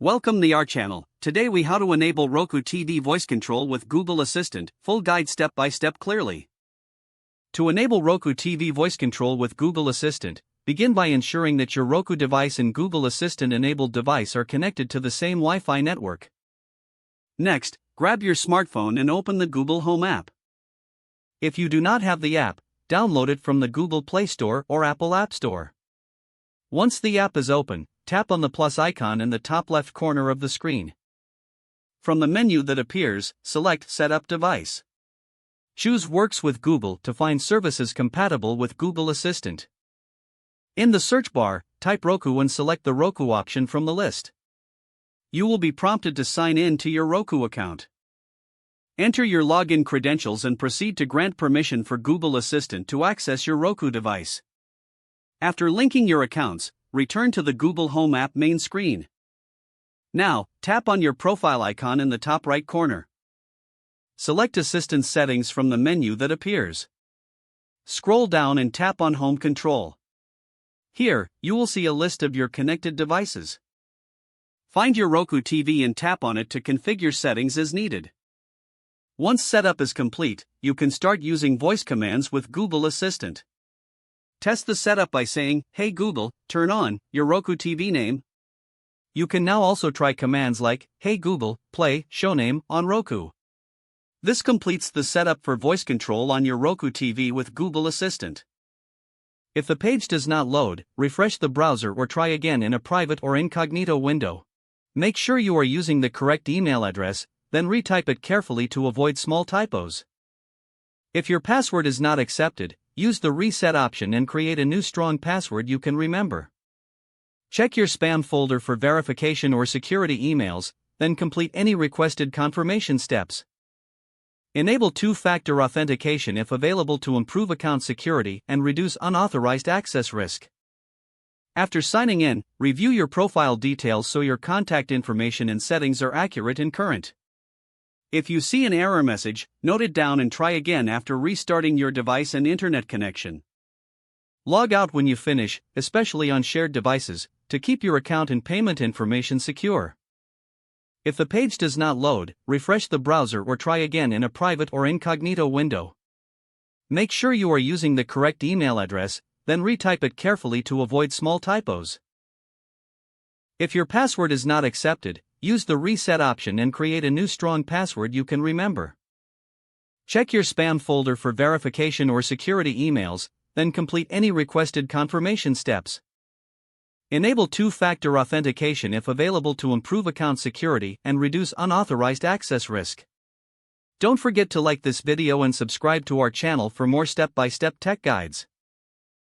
Welcome to our channel. Today we how to enable Roku TV voice control with Google Assistant, full guide step by step clearly. To enable Roku TV voice control with Google Assistant, begin by ensuring that your Roku device and Google Assistant enabled device are connected to the same Wi-Fi network. Next, grab your smartphone and open the Google Home app. If you do not have the app, download it from the Google Play Store or Apple App Store. Once the app is open, tap on the plus icon in the top left corner of the screen. From the menu that appears, select Setup Device. Choose Works with Google to find services compatible with Google Assistant. In the search bar, type Roku and select the Roku option from the list. You will be prompted to sign in to your Roku account. Enter your login credentials and proceed to grant permission for Google Assistant to access your Roku device. After linking your accounts, return to the Google Home app main screen. Now, tap on your profile icon in the top right corner. Select Assistant Settings from the menu that appears. Scroll down and tap on Home Control. Here, you will see a list of your connected devices. Find your Roku TV and tap on it to configure settings as needed. Once setup is complete, you can start using voice commands with Google Assistant. Test the setup by saying, "Hey Google, turn on your Roku TV name." You can now also try commands like, "Hey Google, play show name on Roku." This completes the setup for voice control on your Roku TV with Google Assistant. If the page does not load, refresh the browser or try again in a private or incognito window. Make sure you are using the correct email address, then retype it carefully to avoid small typos. If your password is not accepted, use the reset option and create a new strong password you can remember. Check your spam folder for verification or security emails, then complete any requested confirmation steps. Enable two-factor authentication if available to improve account security and reduce unauthorized access risk. After signing in, review your profile details so your contact information and settings are accurate and current. If you see an error message, note it down and try again after restarting your device and internet connection. Log out when you finish, especially on shared devices, to keep your account and payment information secure. If the page does not load, refresh the browser or try again in a private or incognito window. Make sure you are using the correct email address, then retype it carefully to avoid small typos. If your password is not accepted, use the reset option and create a new strong password you can remember. Check your spam folder for verification or security emails, then complete any requested confirmation steps. Enable two-factor authentication if available to improve account security and reduce unauthorized access risk. Don't forget to like this video and subscribe to our channel for more step-by-step tech guides.